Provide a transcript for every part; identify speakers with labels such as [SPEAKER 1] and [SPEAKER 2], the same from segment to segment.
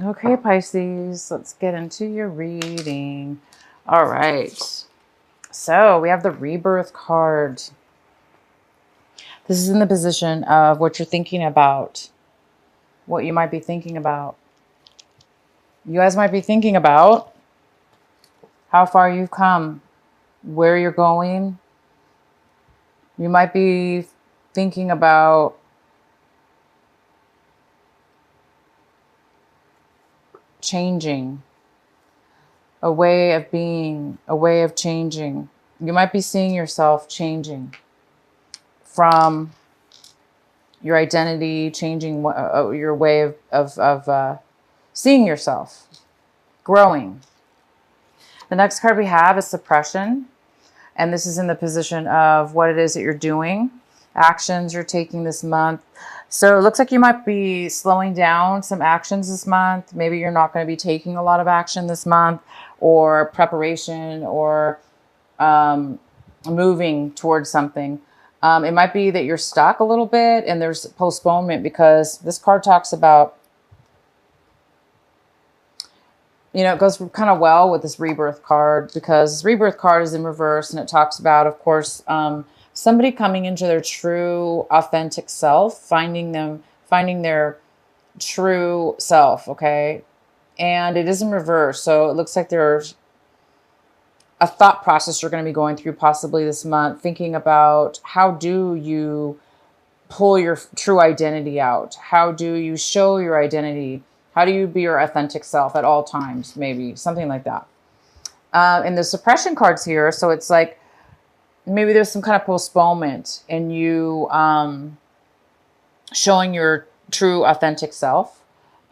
[SPEAKER 1] Okay, Pisces, let's get into your reading. All right. So we have the rebirth card. This is in the position of what you're thinking about, what you might be thinking about. You guys might be thinking about how far you've come, where you're going. You might be thinking about changing, a way of being, a way of changing. You might be seeing yourself changing from your identity, changing your way of seeing yourself, growing. The next card we have is suppression. And this is in the position of what it is that you're doing, actions you're taking this month. So it looks like you might be slowing down some actions this month. Maybe you're not going to be taking a lot of action this month, or preparation, or moving towards something. It might be that you're stuck a little bit and there's postponement, because this card talks about, it goes kind of well with this rebirth card, because this rebirth card is in reverse, and it talks about, of course, somebody coming into their true, authentic self, finding their true self, okay? And it is in reverse, so it looks like there's a thought process you're going to be going through possibly this month, thinking about how do you pull your true identity out? How do you show your identity? How do you be your authentic self at all times? Maybe something like that. And the suppression cards here, so it's like maybe there's some kind of postponement in you showing your true authentic self,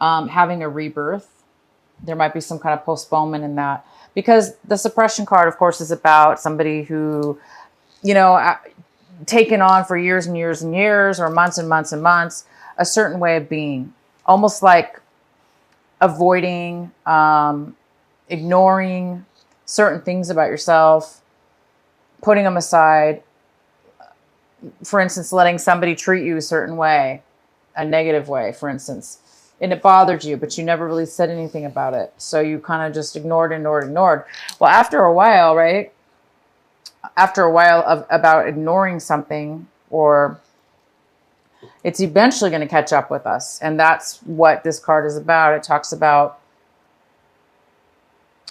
[SPEAKER 1] having a rebirth. There might be some kind of postponement in that, because the suppression card, of course, is about somebody who, taken on for years and years and years, or months and months and months, a certain way of being, almost like avoiding, ignoring certain things about yourself, putting them aside. For instance, letting somebody treat you a certain way, a negative way, for instance, and it bothered you, but you never really said anything about it. So you kind of just ignored. Well, after a while, right? After a while of about ignoring something, or it's eventually going to catch up with us. And that's what this card is about. It talks about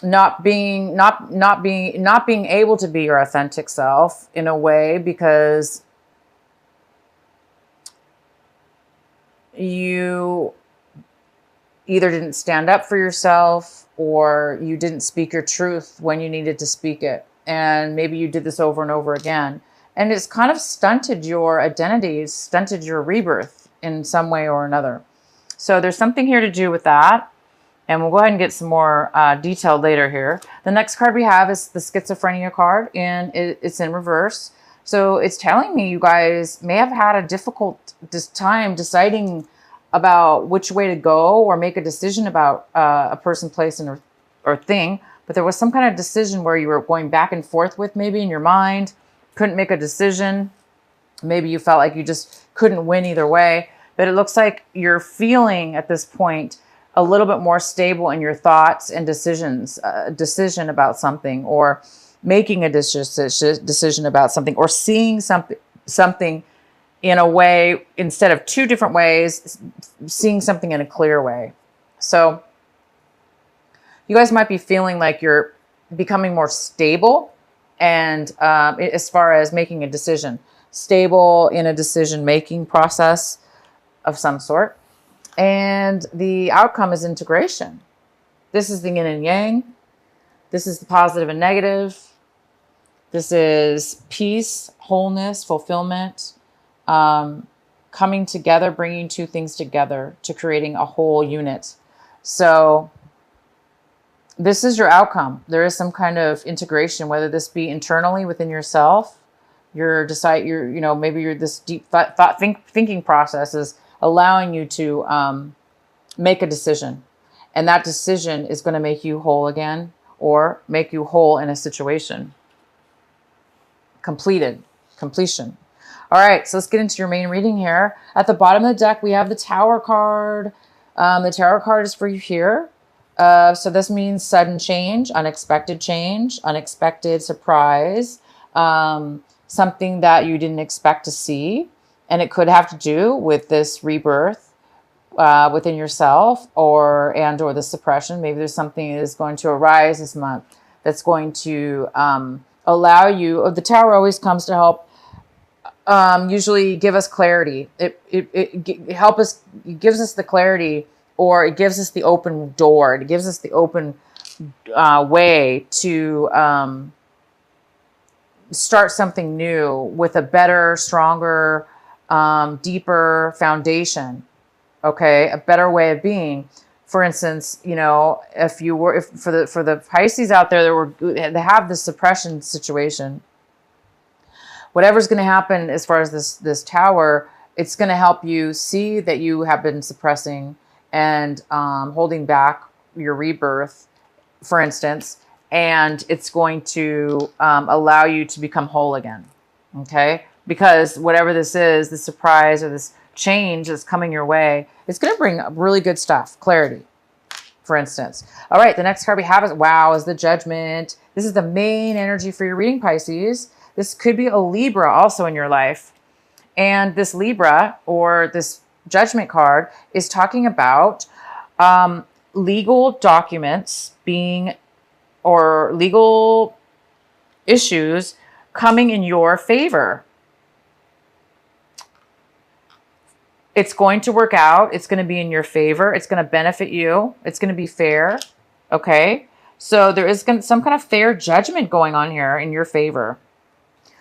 [SPEAKER 1] not being able to be your authentic self in a way, because you either didn't stand up for yourself, or you didn't speak your truth when you needed to speak it. And maybe you did this over and over again. And it's kind of stunted your identity, stunted your rebirth in some way or another. So there's something here to do with that. And we'll go ahead and get some more detail later here. The next card we have is the schizophrenia card, and it's in reverse. So it's telling me you guys may have had a difficult time deciding about which way to go, or make a decision about a person, place, or thing. But there was some kind of decision where you were going back and forth with, maybe in your mind, couldn't make a decision. Maybe you felt like you just couldn't win either way. But it looks like you're feeling at this point a little bit more stable in your thoughts and decisions, decision about something, or making a decision about something, or seeing something in a way, instead of two different ways, seeing something in a clear way. So you guys might be feeling like you're becoming more stable, and as far as making a decision, stable in a decision-making process of some sort. And the outcome is integration. This is the yin and yang. This is the positive and negative. This is peace, wholeness, fulfillment, coming together, bringing two things together to creating a whole unit. So this is your outcome. There is some kind of integration, whether this be internally within yourself, maybe you're this deep thinking process is allowing you to make a decision. And that decision is going to make you whole again, or make you whole in a situation. Completion. All right, so let's get into your main reading here. At the bottom of the deck, we have the Tower card. The tarot card is for you here. So this means sudden change, unexpected surprise, something that you didn't expect to see. And it could have to do with this rebirth within yourself or the suppression. Maybe there's something that is going to arise this month that's going to allow you. The tower always comes to help usually give us clarity. It gives us the clarity, or it gives us the open door. It gives us the open way to start something new with a better, stronger, deeper foundation. Okay, a better way of being. For instance, you know, if for the Pisces out there that have this suppression situation, whatever's going to happen as far as this tower, it's going to help you see that you have been suppressing and holding back your rebirth, for instance, and it's going to allow you to become whole again. Okay, because whatever this is, the surprise or this change that's coming your way, it's going to bring really good stuff, clarity, for instance. All right, the next card we have is the Judgment. This is the main energy for your reading, Pisces. This could be a Libra also in your life. And this Libra, or this Judgment card, is talking about legal documents or legal issues coming in your favor. It's going to work out. It's going to be in your favor. It's going to benefit you. It's going to be fair. Okay. So there is some kind of fair judgment going on here in your favor.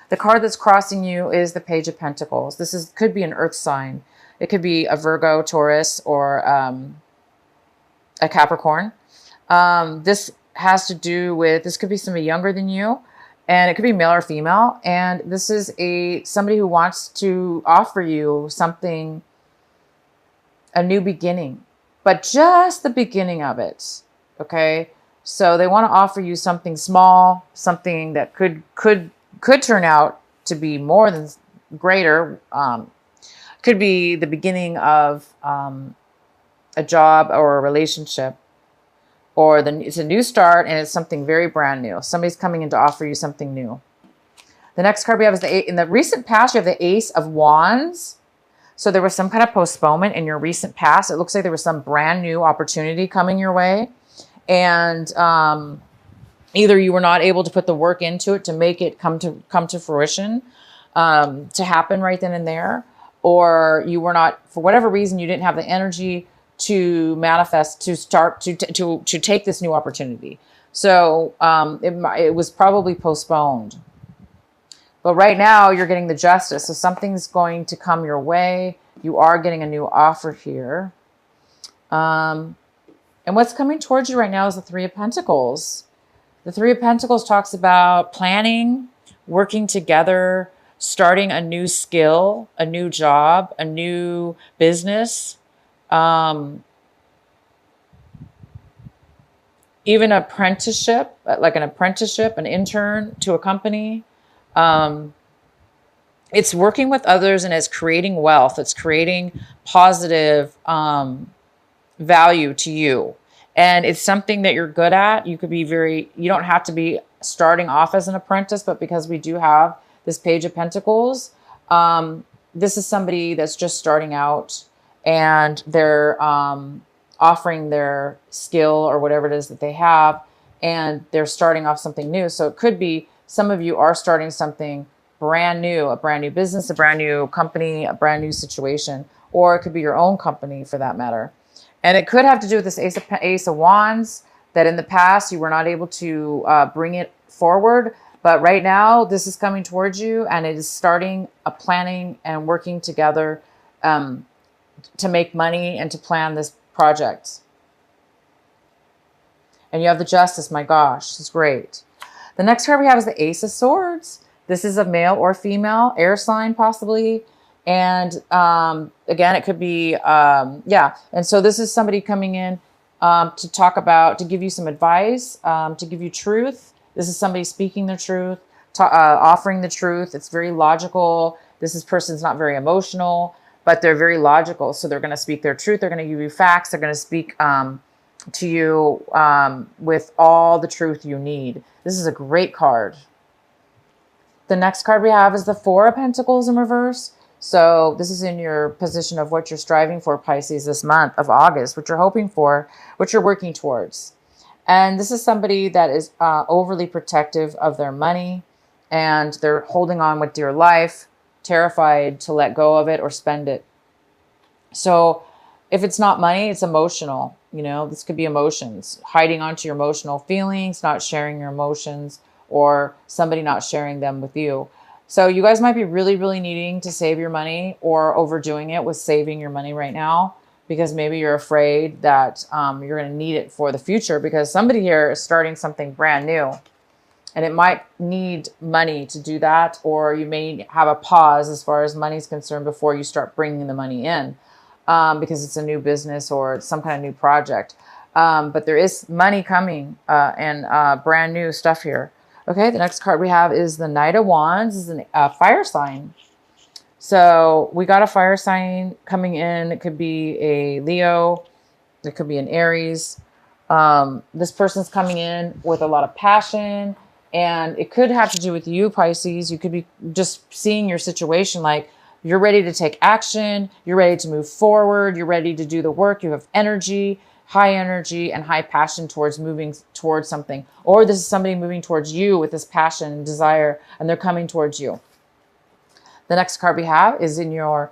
[SPEAKER 1] The card that's crossing you is the Page of Pentacles. Could be an earth sign. It could be a Virgo, Taurus, or a Capricorn. This has to do with, this could be somebody younger than you, and it could be male or female. And this is somebody who wants to offer you something, a new beginning, but just the beginning of it. Okay. So they want to offer you something small, something that could turn out to be more than greater. Could be the beginning of a job or a relationship, or it's a new start and it's something very brand new. Somebody's coming in to offer you something new. The next card we have is in the recent past, you have the Ace of Wands. So there was some kind of postponement in your recent past. It looks like there was some brand new opportunity coming your way. And either you were not able to put the work into it to make it come to fruition, to happen right then and there, or you were not, for whatever reason, you didn't have the energy to manifest, to start to take this new opportunity. So it was probably postponed. But right now you're getting the Justice. So something's going to come your way. You are getting a new offer here. And what's coming towards you right now is the Three of Pentacles. The Three of Pentacles talks about planning, working together, starting a new skill, a new job, a new business, even apprenticeship, like an apprenticeship, an intern to a company. It's working with others, and it's creating wealth. It's creating positive value to you. And it's something that you're good at. You don't have to be starting off as an apprentice, but because we do have this Page of Pentacles, this is somebody that's just starting out, and they're offering their skill or whatever it is that they have, and they're starting off something new. So it could be some of you are starting something brand new, a brand new business, a brand new company, a brand new situation, or it could be your own company for that matter. And it could have to do with this Ace of Wands, that in the past you were not able to bring it forward. But right now this is coming towards you, and it is starting a planning and working together to make money and to plan this project. And you have the Justice. My gosh, it's great. The next card we have is the Ace of Swords. This is a male or female, air sign possibly. And again, it could be, yeah. And so this is somebody coming in to give you some advice, to give you truth. This is somebody speaking the truth, offering the truth. It's very logical. This person's not very emotional. but they're very logical. So they're going to speak their truth. They're going to give you facts. They're going to speak to you with all the truth you need. This is a great card. The next card we have is the Four of Pentacles in reverse. So this is in your position of what you're striving for, Pisces, this month of August, what you're hoping for, what you're working towards. And this is somebody that is overly protective of their money, and they're holding on with dear life, terrified to let go of it or spend it. So if it's not money, it's emotional. You know, this could be emotions, hiding onto your emotional feelings, not sharing your emotions, or somebody not sharing them with you. So you guys might be really, really needing to save your money or overdoing it with saving your money right now, because maybe you're afraid that you're going to need it for the future, because somebody here is starting something brand new and it might need money to do that. Or you may have a pause as far as money is concerned before you start bringing the money in because it's a new business or it's some kind of new project. But there is money coming and brand new stuff here. Okay, the next card we have is the Knight of Wands. This is a fire sign. So we got a fire sign coming in. It could be a Leo. It could be an Aries. This person's coming in with a lot of passion. And it could have to do with you, Pisces. You could be just seeing your situation like you're ready to take action. You're ready to move forward. You're ready to do the work. You have energy, high energy and high passion towards moving towards something. Or this is somebody moving towards you with this passion and desire, and they're coming towards you. The next card we have is in your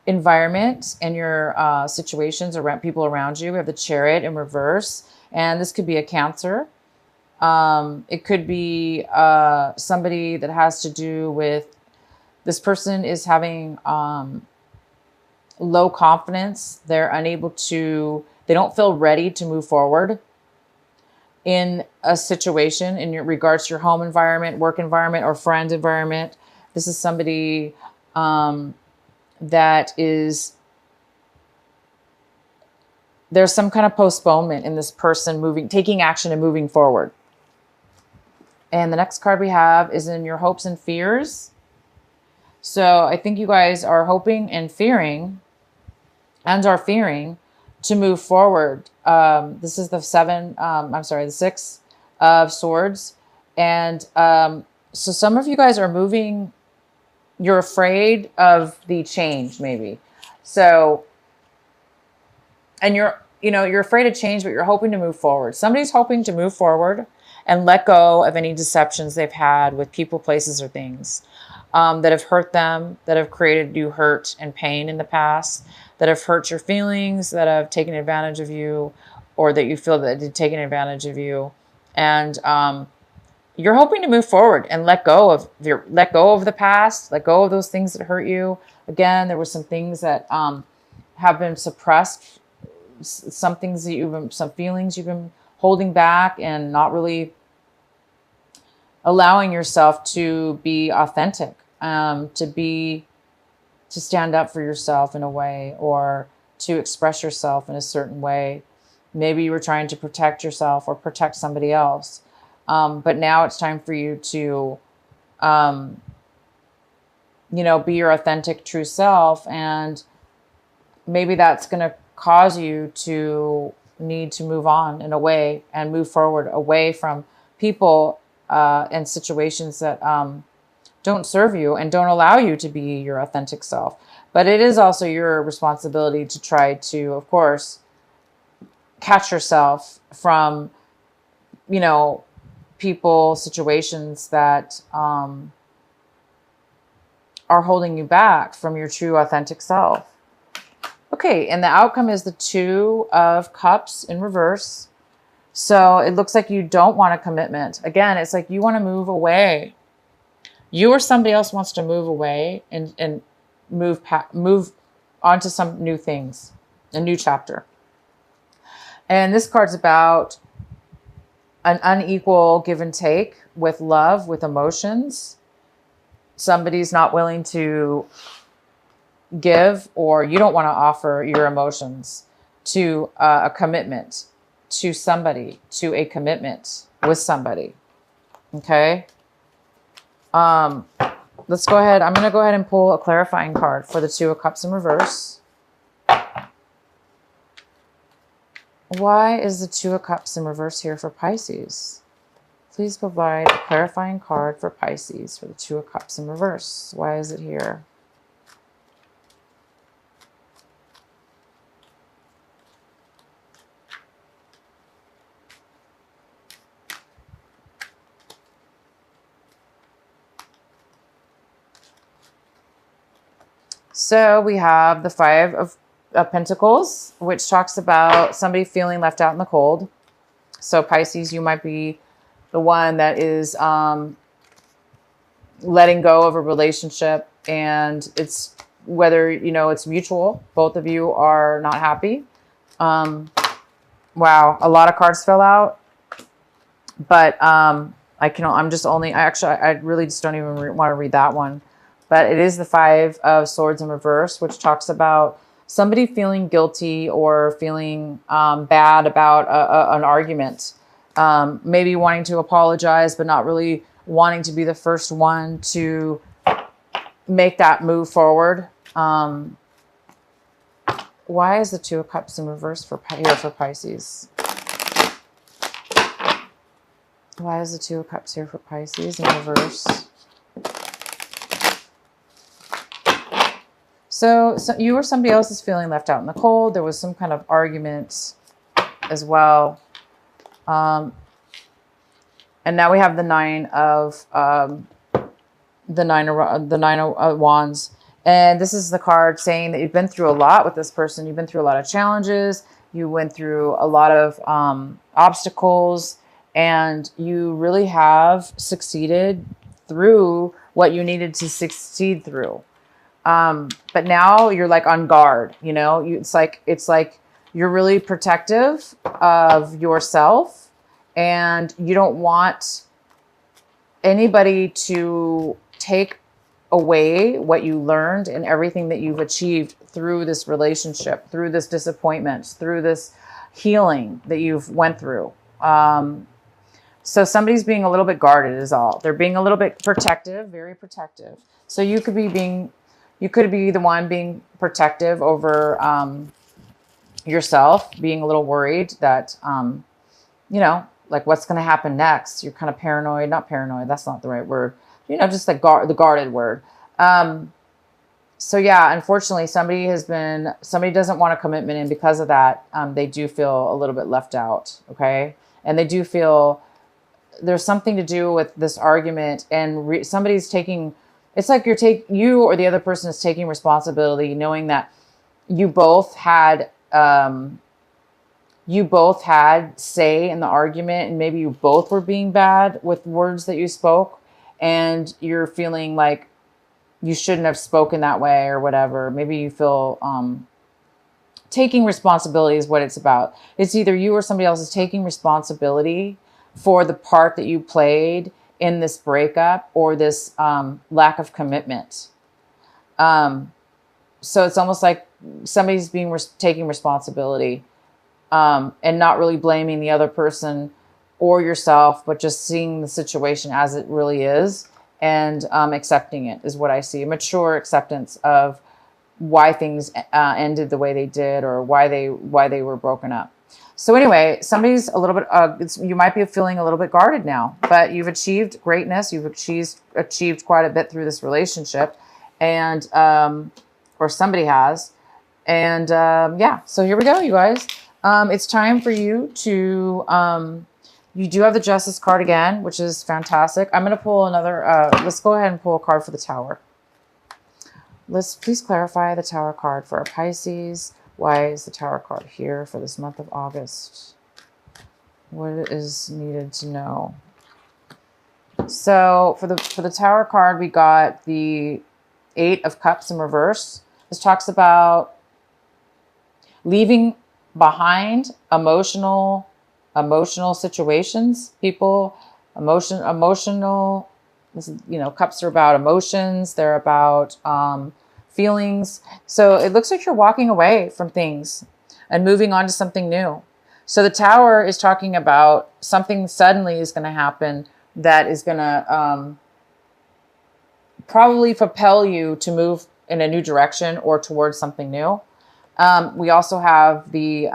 [SPEAKER 1] environment and your situations around people around you. We have the Chariot in reverse, and this could be a Cancer. It could be somebody that has to do with this person is having low confidence. They're unable to, they don't feel ready to move forward in a situation in your regards to your home environment, work environment, or friend environment. This is somebody that is, there's some kind of postponement in this person taking action and moving forward. And the next card we have is in your hopes and fears. So I think you guys are hoping and fearing to move forward. This is the the Six of Swords. And so some of you guys are moving, you're afraid of the change maybe. So, and you're afraid of change, but you're hoping to move forward. Somebody's hoping to move forward and let go of any deceptions they've had with people, places, or things that have hurt them, that have created you hurt and pain in the past, that have hurt your feelings, that have taken advantage of you, or that you feel that they've taken advantage of you. And you're hoping to move forward and let go of the past, let go of those things that hurt you. Again, there were some things that have been suppressed, some feelings you've been holding back and not really allowing yourself to be authentic, to stand up for yourself in a way, or to express yourself in a certain way. Maybe you were trying to protect yourself or protect somebody else. But now it's time for you to, be your authentic, true self. And maybe that's going to cause you to need to move on in a way and move forward away from people and situations that don't serve you and don't allow you to be your authentic self. But it is also your responsibility to try to, of course, catch yourself from, people, situations that are holding you back from your true authentic self. Okay, and the outcome is the Two of Cups in reverse. So it looks like you don't want a commitment. Again, it's like you want to move away. You or somebody else wants to move away and move on to some new things, a new chapter. And this card's about an unequal give and take with love, with emotions. Somebody's not willing to give, or you don't want to offer your emotions to a commitment to somebody, to a commitment with somebody. Okay. let's go ahead. I'm going to go ahead and pull a clarifying card for the Two of Cups in reverse. Why is the Two of Cups in reverse here for Pisces? Please provide a clarifying card for Pisces for the Two of Cups in reverse. Why is it here? So we have the Five of Pentacles, which talks about somebody feeling left out in the cold. So Pisces, you might be the one that is letting go of a relationship, and it's whether, you know, it's mutual. Both of you are not happy. Wow, a lot of cards fell out, but I really just don't even want to read that one. But it is the Five of Swords in reverse, which talks about somebody feeling guilty or feeling bad about an argument. Maybe wanting to apologize, but not really wanting to be the first one to make that move forward. Why is the Two of Cups in reverse here for Pisces? Why is the Two of Cups here for Pisces in reverse? So you or somebody else is feeling left out in the cold. There was some kind of argument as well. And now we have the Nine of Wands. And this is the card saying that you've been through a lot with this person. You've been through a lot of challenges. You went through a lot of obstacles, and you really have succeeded through what you needed to succeed through. But now you're like on guard, you know, it's like you're really protective of yourself, and you don't want anybody to take away what you learned and everything that you've achieved through this relationship, through this disappointment, through this healing that you've went through. So somebody's being a little bit guarded is all. They're being a little bit protective, very protective. So you could be the one being protective over yourself, being a little worried that, you know, like what's going to happen next. You're kind of paranoid, not paranoid. That's not the right word. You know, just like the guarded word. So yeah, unfortunately, somebody doesn't want a commitment, and because of that, they do feel a little bit left out. Okay. And they do feel there's something to do with this argument, and somebody's taking, it's like you or the other person is taking responsibility, knowing that you both had say in the argument, and maybe you both were being bad with words that you spoke, and you're feeling like you shouldn't have spoken that way or whatever. Maybe you feel taking responsibility is what it's about. It's either you or somebody else is taking responsibility for the part that you played in this breakup or this lack of commitment. So it's almost like somebody's taking responsibility and not really blaming the other person or yourself, but just seeing the situation as it really is and accepting it is what I see. A mature acceptance of why things ended the way they did, or why they were broken up. So anyway, somebody's a little bit, you might be feeling a little bit guarded now, but you've achieved greatness. You've achieved quite a bit through this relationship, and, or somebody has. And yeah, so here we go, you guys. It's time for you to, you do have the Justice card again, which is fantastic. I'm going to pull another, let's go ahead and pull a card for the Tower. Let's please clarify the Tower card for our Pisces. Why is the Tower card here for this month of August? What is needed to know? So for the Tower card, we got the Eight of Cups in reverse. This talks about leaving behind emotional situations, people, emotional. You know, cups are about emotions. They're about feelings. So it looks like you're walking away from things and moving on to something new. So the Tower is talking about something suddenly is going to happen that is going to probably propel you to move in a new direction or towards something new. We also have the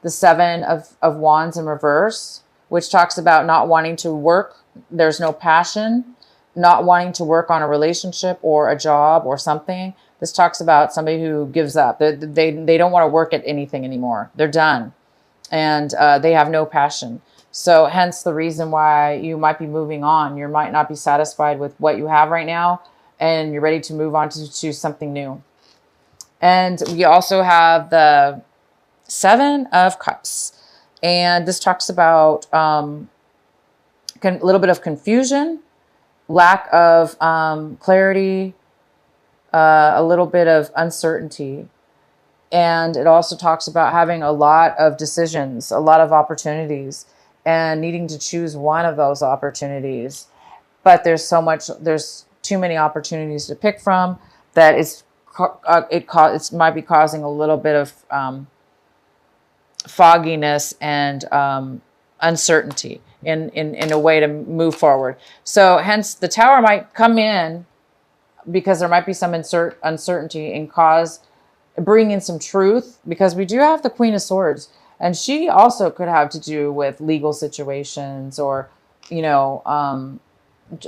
[SPEAKER 1] Seven of Wands in reverse, which talks about not wanting to work. There's no passion, not wanting to work on a relationship or a job or something. This talks about somebody who gives up. They don't want to work at anything anymore. They're done. And they have no passion. So hence the reason why you might be moving on. You might not be satisfied with what you have right now, and you're ready to move on to something new. And we also have the Seven of Cups. And this talks about a little bit of confusion, lack of clarity, a little bit of uncertainty. And it also talks about having a lot of decisions, a lot of opportunities, and needing to choose one of those opportunities. But there's too many opportunities to pick from that it might be causing a little bit of fogginess and uncertainty in a way to move forward. So hence the Tower might come in because there might be some uncertainty and bring in some truth, because we do have the Queen of Swords, and she also could have to do with legal situations, or,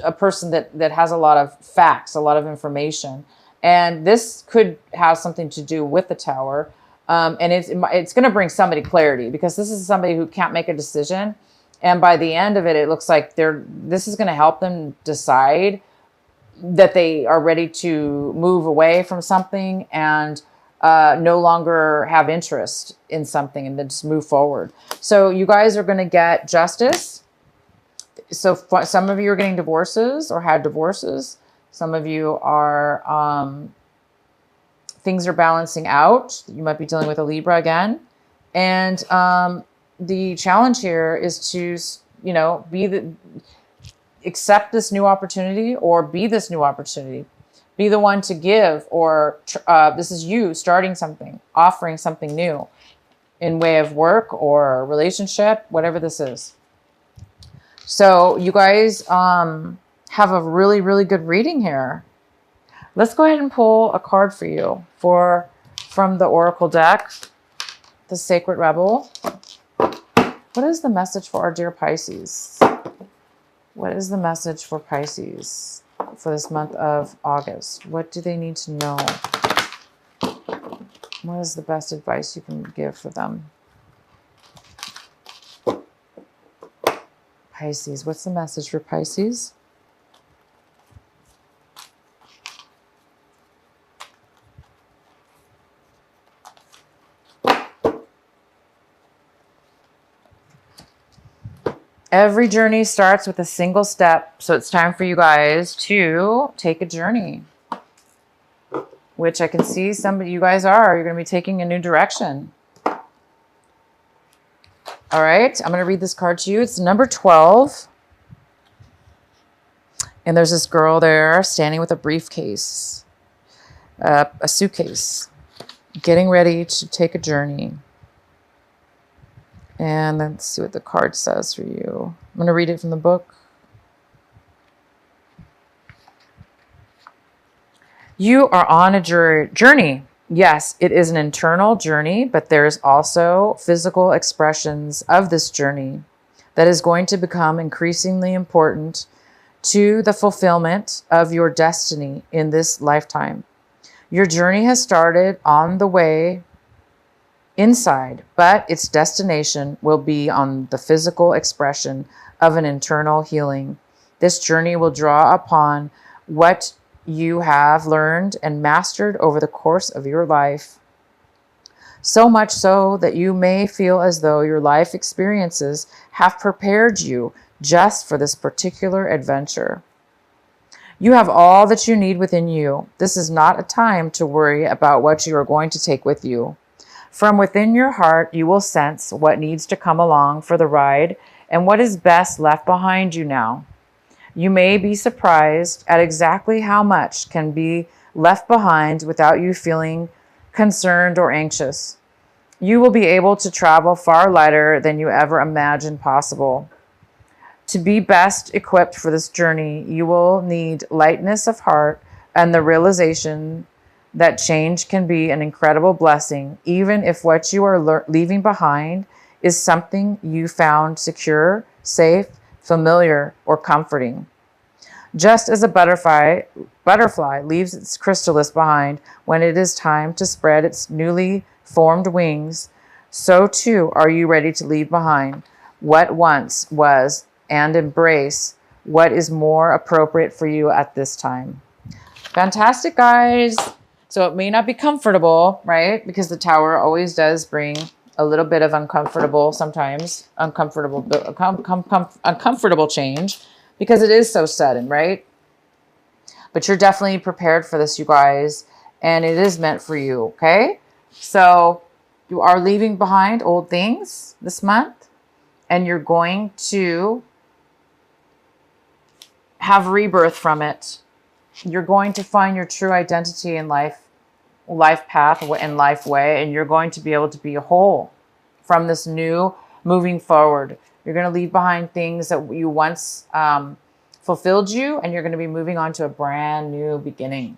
[SPEAKER 1] a person that has a lot of facts, a lot of information. And this could have something to do with the Tower. And it's going to bring somebody clarity, because this is somebody who can't make a decision. And by the end of it, it looks like this is going to help them decide that they are ready to move away from something and no longer have interest in something, and then just move forward. So you guys are going to get justice. So some of you are getting divorces or had divorces. Some of you are, things are balancing out. You might be dealing with a Libra again. And the challenge here is to, accept this new opportunity, or be this new opportunity. Be the one to give, or this is you starting something, offering something new in way of work or relationship, whatever this is. So you guys have a really, really good reading here. Let's go ahead and pull a card for you from the Oracle deck, the Sacred Rebel. What is the message for our dear Pisces? What is the message for Pisces for this month of August? What do they need to know? What is the best advice you can give for them? Pisces, what's the message for Pisces? Every journey starts with a single step. So it's time for you guys to take a journey, which I can see you guys are. You're going to be taking a new direction. All right. I'm going to read this card to you. It's number 12. And there's this girl there standing with a briefcase, a suitcase, getting ready to take a journey. And let's see what the card says for you. I'm going to read it from the book. You are on a journey. Yes, it is an internal journey, but there's also physical expressions of this journey that is going to become increasingly important to the fulfillment of your destiny in this lifetime. Your journey has started on the way inside, but its destination will be on the physical expression of an internal healing. This journey will draw upon what you have learned and mastered over the course of your life. So much so that you may feel as though your life experiences have prepared you just for this particular adventure. You have all that you need within you. This is not a time to worry about what you are going to take with you. From within your heart, you will sense what needs to come along for the ride and what is best left behind you now. You may be surprised at exactly how much can be left behind without you feeling concerned or anxious. You will be able to travel far lighter than you ever imagined possible. To be best equipped for this journey, you will need lightness of heart and the realization that change can be an incredible blessing, even if what you are leaving behind is something you found secure, safe, familiar, or comforting. Just as a butterfly leaves its chrysalis behind when it is time to spread its newly formed wings, so too are you ready to leave behind what once was and embrace what is more appropriate for you at this time. Fantastic, guys. So it may not be comfortable, right? Because the Tower always does bring a little bit of uncomfortable, sometimes uncomfortable change, because it is so sudden, right? But you're definitely prepared for this, you guys, and it is meant for you, okay? So you are leaving behind old things this month, and you're going to have rebirth from it. You're going to find your true identity in life path and life way, and you're going to be able to be whole from this new moving forward. You're going to leave behind things that you once fulfilled you, and you're going to be moving on to a brand new beginning.